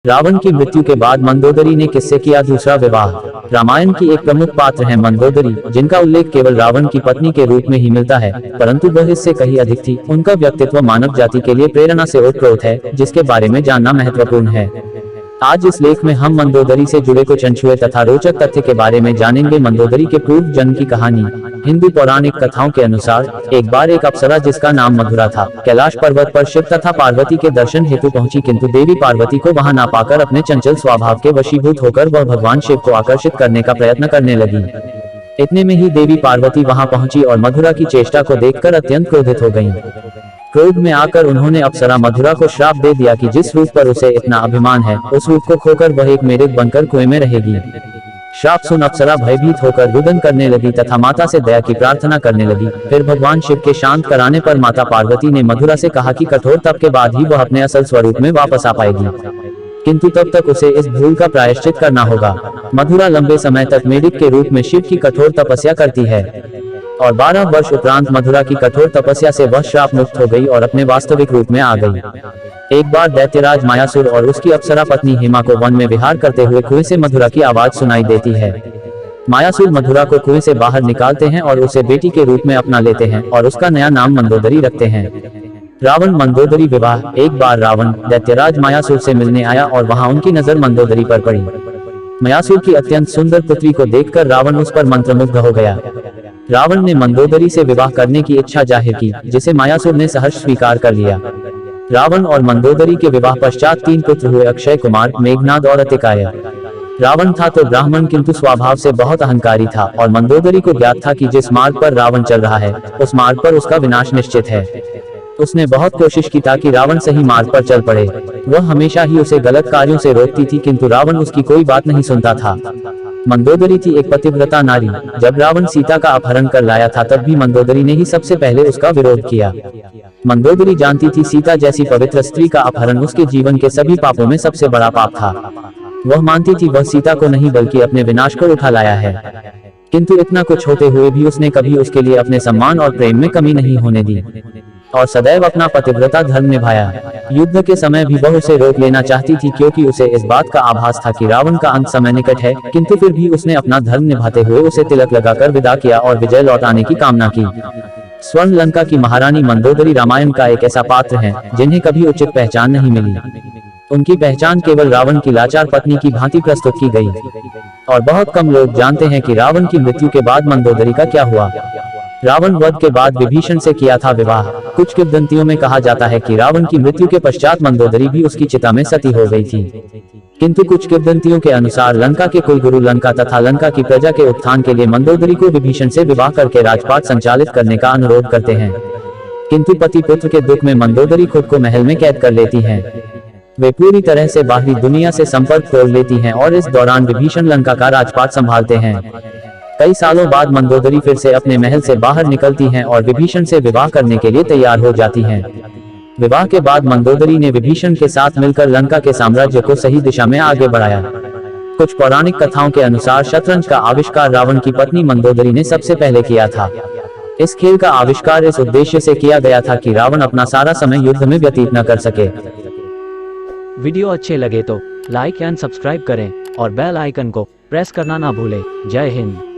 रावण की मृत्यु के बाद मंदोदरी ने किससे किया दूसरा विवाह। रामायण की एक प्रमुख पात्र है मंदोदरी, जिनका उल्लेख केवल रावण की पत्नी के रूप में ही मिलता है, परंतु वह इससे कहीं अधिक थी। उनका व्यक्तित्व मानव जाति के लिए प्रेरणा से ओतप्रोत है, जिसके बारे में जानना महत्वपूर्ण है। आज इस लेख में हम मंदोदरी से जुड़े कुछ अनछुए तथा रोचक तथ्य के बारे में जानेंगे। मंदोदरी के पूर्व जन्म की कहानी। हिंदू पौराणिक कथाओं के अनुसार एक बार एक अप्सरा जिसका नाम मधुरा था, कैलाश पर्वत पर शिव तथा पार्वती के दर्शन हेतु पहुंची, किंतु देवी पार्वती को वहां ना पाकर अपने चंचल स्वभाव के वशीभूत होकर वह भगवान शिव को आकर्षित करने का प्रयत्न करने लगी। इतने में ही देवी पार्वती वहां पहुंची और मधुरा की चेष्टा को देखकर अत्यंत क्रोधित हो गईं। क्रोध में आकर उन्होंने अप्सरा मधुरा को श्राप दे दिया कि जिस रूप पर उसे इतना अभिमान है, उस रूप को खोकर वह एक मेढक बनकर कुएं में रहेगी। श्राप सुन अप्सरा भयभीत होकर रुदन करने लगी तथा माता से दया की प्रार्थना करने लगी। फिर भगवान शिव के शांत कराने पर माता पार्वती ने मधुरा से कहा कि कठोर तप के बाद ही वह अपने असल स्वरूप में वापस आ पाएगी, किंतु तब तक उसे इस भूल का प्रायश्चित करना होगा। मधुरा लंबे समय तक मेढक के रूप में शिव की कठोर तपस्या करती है और 12 वर्ष उपरांत मधुरा की कठोर तपस्या से वह श्राप मुक्त हो गई और अपने वास्तविक रूप में आ गई। एक बार दैत्यराज मायासुर और उसकी अप्सरा पत्नी हेमा को वन में विहार करते हुए कुएं से मधुरा की आवाज सुनाई देती है। मायासुर मधुरा को कुएं से बाहर निकालते हैं और उसे बेटी के रूप में अपना लेते हैं और उसका नया नाम मंदोदरी रखते हैं। रावण मंदोदरी विवाह। एक बार रावण दैत्यराज मायासुर से मिलने आया और वहां उनकी नजर मंदोदरी पर पड़ी। मायासुर की अत्यंत सुंदर पुत्री को देखकर रावण उस पर मंत्रमुग्ध हो गया। रावण ने मंदोदरी से विवाह करने की इच्छा जाहिर की, जिसे मायासुर ने सहर्ष स्वीकार कर लिया। रावण और मंदोदरी के विवाह पश्चात 3 पुत्र हुए, अक्षय कुमार, मेघनाद और अतिकाय। रावण था तो ब्राह्मण, किंतु स्वभाव से बहुत अहंकारी था और मंदोदरी को ज्ञात था कि जिस मार्ग पर रावण चल रहा है, उस मार्ग पर उसका विनाश निश्चित है। उसने बहुत कोशिश की ताकि रावण सही मार्ग पर चल पड़े। वह हमेशा ही उसे गलत कार्यों से रोकती थी, किंतु रावण उसकी कोई बात नहीं सुनता था। मंदोदरी थी एक पतिव्रता नारी। जब रावण सीता का अपहरण कर लाया था, तब भी मंदोदरी ने ही सबसे पहले उसका विरोध किया। मंदोदरी जानती थी सीता जैसी पवित्र स्त्री का अपहरण उसके जीवन के सभी पापों में सबसे बड़ा पाप था। वह मानती थी वह सीता को नहीं बल्कि अपने विनाश को उठा लाया है, किंतु इतना कुछ होते हुए भी उसने कभी उसके लिए अपने सम्मान और प्रेम में कमी नहीं होने दी और सदैव अपना पतिव्रता धर्म निभाया। युद्ध के समय भी वह उसे रोक लेना चाहती थी, क्योंकि उसे इस बात का आभास था कि रावण का अंत समय निकट है, किंतु फिर भी उसने अपना धर्म निभाते हुए उसे तिलक लगाकर विदा किया और विजय लौटाने की कामना की। स्वर्ण लंका की महारानी मंदोदरी रामायण का एक ऐसा पात्र है जिन्हें कभी उचित पहचान नहीं मिली। उनकी पहचान केवल रावण की लाचार पत्नी की भांति प्रस्तुत की गई और बहुत कम लोग जानते हैं कि रावण की मृत्यु के बाद मंदोदरी का क्या हुआ। रावण वध के बाद विभीषण से किया था विवाह। कुछ किंवदंतियों में कहा जाता है कि रावण की मृत्यु के पश्चात मंदोदरी भी उसकी चिता में सती हो गई थी, किंतु कुछ किंवदंतियों के अनुसार लंका के कुलगुरु लंका तथा लंका की प्रजा के उत्थान के लिए मंदोदरी को विभीषण से विवाह करके राजपाट संचालित करने का अनुरोध करते हैं, किंतु पति पुत्र के दुख में मंदोदरी खुद को महल में कैद कर लेती हैं। वे पूरी तरह से बाहरी दुनिया से संपर्क तोड़ लेती हैं और इस दौरान विभीषण लंका का राजपाट संभालते हैं। कई सालों बाद मंदोदरी फिर से अपने महल से बाहर निकलती हैं और विभीषण से विवाह करने के लिए तैयार हो जाती हैं। विवाह के बाद मंदोदरी ने विभीषण के साथ मिलकर लंका के साम्राज्य को सही दिशा में आगे बढ़ाया। कुछ पौराणिक कथाओं के अनुसार शतरंज का आविष्कार रावण की पत्नी मंदोदरी ने सबसे पहले किया था। इस खेल का आविष्कार इस उद्देश्य से किया गया था कि रावण अपना सारा समय युद्ध में व्यतीत न कर सके। वीडियो अच्छे लगे तो लाइक एंड सब्सक्राइब करें और बेल आइकन को प्रेस करना ना भूलें। जय हिंद।